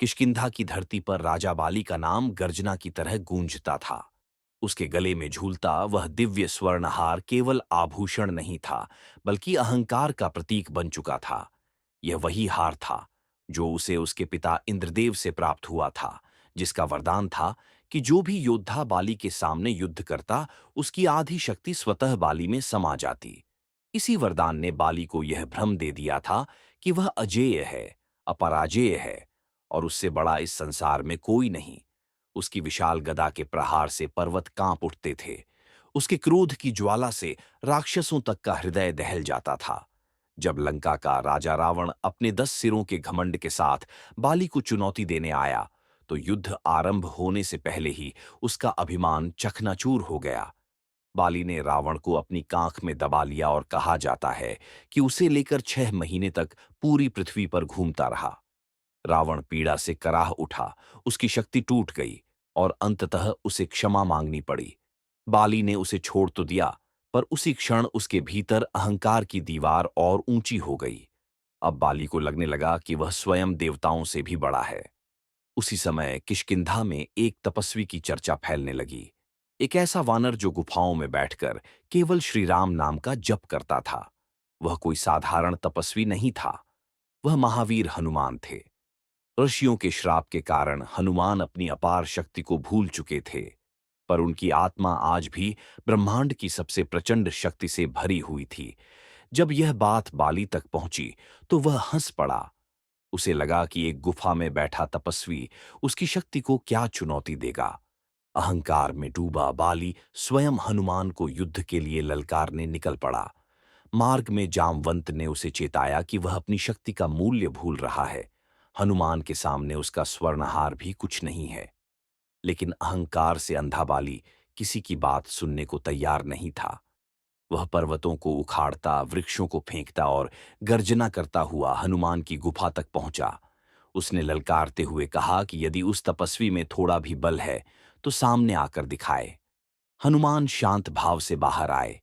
किष्किंधा की धरती पर राजा बाली का नाम गर्जना की तरह गूंजता था। उसके गले में झूलता वह दिव्य स्वर्णहार केवल आभूषण नहीं था, बल्कि अहंकार का प्रतीक बन चुका था। यह वही हार था जो उसे उसके पिता इंद्रदेव से प्राप्त हुआ था, जिसका वरदान था कि जो भी योद्धा बाली के सामने युद्ध करता, उसकी आधी शक्ति स्वतः बाली में समा जाती। इसी वरदान ने बाली को यह भ्रम दे दिया था कि वह अजेय है, अपराजेय है, और उससे बड़ा इस संसार में कोई नहीं। उसकी विशाल गदा के प्रहार से पर्वत कांप उठते थे। उसके क्रोध की ज्वाला से राक्षसों तक का हृदय दहल जाता था। जब लंका का राजा रावण अपने 10 सिरों के घमंड के साथ बाली को चुनौती देने आया, तो युद्ध आरंभ होने से पहले ही उसका अभिमान चकनाचूर हो गया। बाली ने रावण को अपनी कांख में दबा लिया और कहा जाता है कि उसे लेकर 6 महीने तक पूरी पृथ्वी पर घूमता रहा। रावण पीड़ा से कराह उठा, उसकी शक्ति टूट गई और अंततः उसे क्षमा मांगनी पड़ी। बाली ने उसे छोड़ तो दिया, पर उसी क्षण उसके भीतर अहंकार की दीवार और ऊंची हो गई। अब बाली को लगने लगा कि वह स्वयं देवताओं से भी बड़ा है। उसी समय किष्किंधा में एक तपस्वी की चर्चा फैलने लगी। एक ऐसा वानर जो गुफाओं में बैठकर केवल श्री राम नाम का जप करता था। वह कोई साधारण तपस्वी नहीं था, वह महावीर हनुमान थे। ऋषियों के श्राप के कारण हनुमान अपनी अपार शक्ति को भूल चुके थे, पर उनकी आत्मा आज भी ब्रह्मांड की सबसे प्रचंड शक्ति से भरी हुई थी। जब यह बात बाली तक पहुंची, तो वह हंस पड़ा। उसे लगा कि एक गुफा में बैठा तपस्वी उसकी शक्ति को क्या चुनौती देगा। अहंकार में डूबा बाली स्वयं हनुमान को युद्ध के लिए ललकारने निकल पड़ा। मार्ग में जामवंत ने उसे चेताया कि वह अपनी शक्ति का मूल्य भूल रहा है। हनुमान के सामने उसका स्वर्णहार भी कुछ नहीं है। लेकिन अहंकार से अंधा बाली किसी की बात सुनने को तैयार नहीं था। वह पर्वतों को उखाड़ता, वृक्षों को फेंकता और गर्जना करता हुआ हनुमान की गुफा तक पहुंचा। उसने ललकारते हुए कहा कि यदि उस तपस्वी में थोड़ा भी बल है, तो सामने आकर दिखाए। हनुमान शांत भाव से बाहर आए।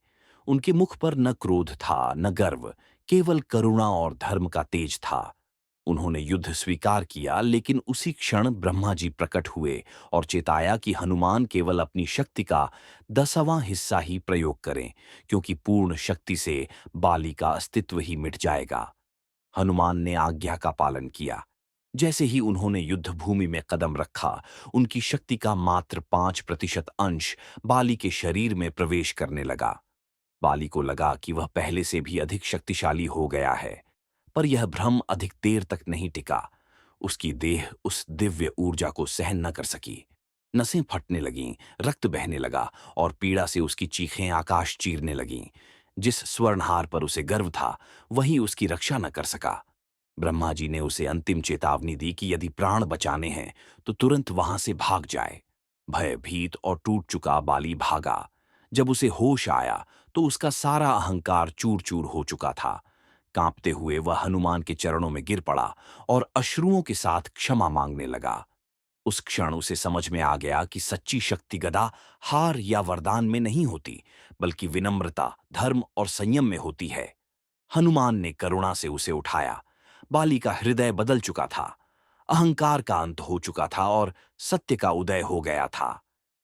उनके मुख पर न क्रोध था, न गर्व, केवल करुणा और धर्म का तेज था। उन्होंने युद्ध स्वीकार किया, लेकिन उसी क्षण ब्रह्मा जी प्रकट हुए और चेताया कि हनुमान केवल अपनी शक्ति का 10वां हिस्सा ही प्रयोग करें, क्योंकि पूर्ण शक्ति से बाली का अस्तित्व ही मिट जाएगा। हनुमान ने आज्ञा का पालन किया। जैसे ही उन्होंने युद्ध भूमि में कदम रखा, उनकी शक्ति का मात्र 5% अंश बाली के शरीर में प्रवेश करने लगा। बाली को लगा कि वह पहले से भी अधिक शक्तिशाली हो गया है, पर यह भ्रम अधिक देर तक नहीं टिका। उसकी देह उस दिव्य ऊर्जा को सहन न कर सकी। नसें फटने लगीं, रक्त बहने लगा और पीड़ा से उसकी चीखें आकाश चीरने लगीं। जिस स्वर्णहार पर उसे गर्व था, वही उसकी रक्षा न कर सका। ब्रह्मा जी ने उसे अंतिम चेतावनी दी कि यदि प्राण बचाने हैं, तो तुरंत वहां से भाग जाए। भयभीत और टूट चुका बाली भागा। जब उसे होश आया, तो उसका सारा अहंकार चूर चूर हो चुका था। कांपते हुए वह हनुमान के चरणों में गिर पड़ा और अश्रुओं के साथ क्षमा मांगने लगा। उस क्षण उसे समझ में आ गया कि सच्ची शक्ति गदा हार या वरदान में नहीं होती, बल्कि विनम्रता, धर्म और संयम में होती है। हनुमान ने करुणा से उसे उठाया। बाली का हृदय बदल चुका था। अहंकार का अंत हो चुका था और सत्य का उदय हो गया था।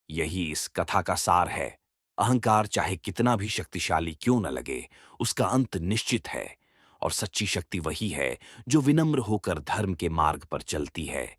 यही इस कथा का सार है। अहंकार चाहे कितना भी शक्तिशाली क्यों न लगे, उसका अंत निश्चित है। और सच्ची शक्ति वही है जो विनम्र होकर धर्म के मार्ग पर चलती है।